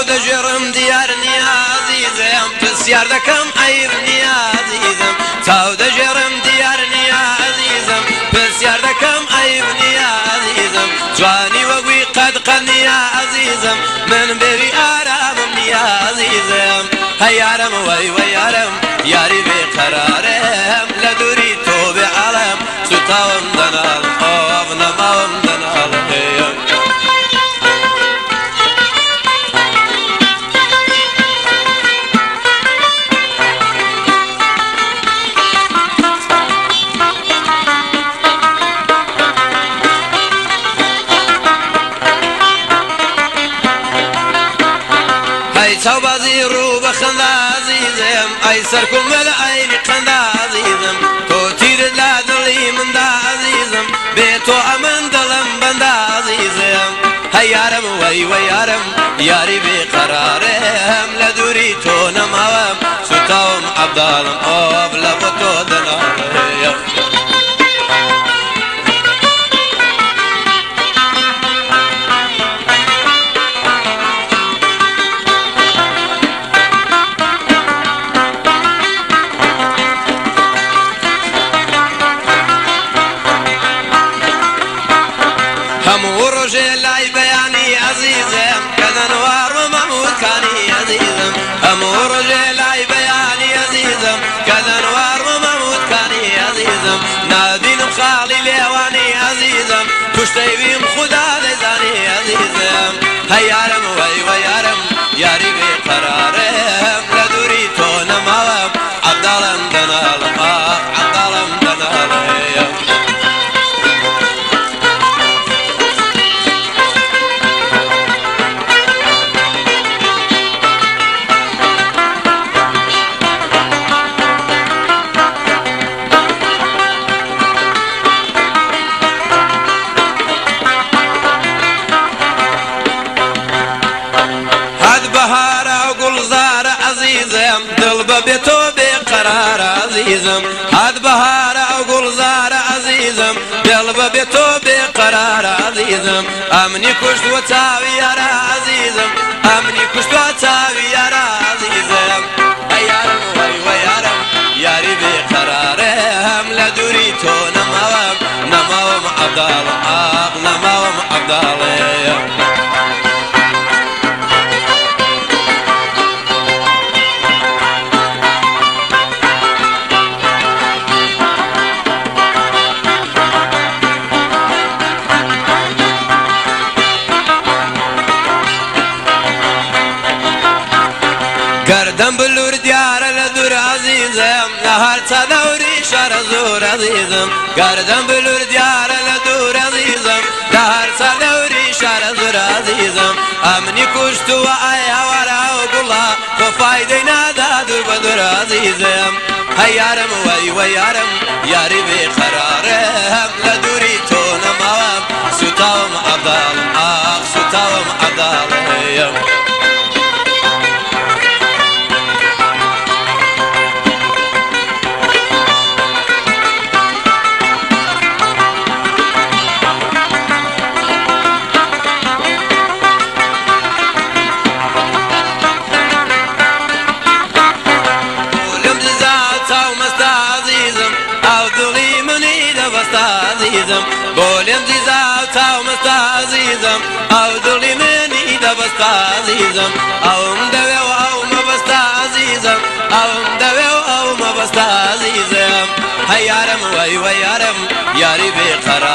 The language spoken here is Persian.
چاو دەژێڕم دیار نییە عەزیزم پرسیار دەکەم عەیب نییە عەزیزم چاو دەژێڕم دیار نییە عەزیزم پرسیار دەکەم عەیب نییە عەزیزم جوانی وەگوی قەد نییە عەزیزم من بێوی ئارامم نییە عەزیزم هەی یارم وەی وەی یارم یاری بێقەرارم لە دووری تۆ بێعەڵەم سوتاوم دەناڵم ئۆڤ نەماوم دەناڵم چاوبازی ڕوو بە خەندا عەزیزم ئەی سەرکوڵمە لە عەینی قەندا عەزیزم تۆ تیرت لا دڵی مندا عەزیزم بێ تۆ ئەمن دڵم بەندا عەزیزم هەی یارم وەی وەی یارم یاری بێقەرارم لە دووری تۆ نەماوەم سوتاوم عەبداڵم ئۆڤ لە بۆ تۆ دەناڵم هەموو ڕۆژێ لای بەیانی عەزیزم کە دەنوارمە مەموودکانی عەزیزم هەموو ڕۆژێ لای بەیانی عەزیزم کە دەنوارمە مەموودکانی عەزیزم نابینم خاڵی لێوانی عەزیزم توشتەی بیم خودا دەیزانی عەزیزم هەی یارم وەی وەی یارم یاری بێقەرارم لە دووری تۆ نەماوەم عەبداڵم دەناڵم ئاخ عەبداڵم دەناڵم دڵ بەبێ تۆ بێقەرارە عەزیزم هات بەهارە ئەو گوڵزارە عەزیزم دڵ بەبێ تۆ بێقەرارە عەزیزم ئەمنی کوشتووە چاوی یارە عەزیزم ئەمنی کوشتووە چاوی یارە عەزیزم ئەی یارم وەی وەی یارم یاری بێقەرارم لە دووری تۆ نەماوەم نەماوەم عەبداڵم ئاخ نەماوەم عەبداڵێم گەردەم بلور دیارە لە دوور عەزیزم لە هەر چەدەوری شەرە زۆر عەزیزم گەردەم بلور دیارە لە دوور عەزیزم لە هەر چەدەوری شەرە زۆر عەزیزم ئەمنی کوشتووە ئەی هەوارە و گوڵە تۆ فایدەی نادا دوور بە دوور عەزیزم هەی یارم وەی وەی یارم یاری بێقەرارم لە دووری تۆ نەماوەم سوتاوم عەبداڵم ئاخ سوتاوم عەبداڵم بۆلێم دیزا و چاومەستە عەزیزم ئەو دڵی منی دەبەستە عەزیزم ئەوم دەوێ و ئەو مەبەستە عەزیزم ئەوم دەوێ و ئەو مەبەستە عەزیزم هەی یارم وەی وەی یارم یاری بێقەرار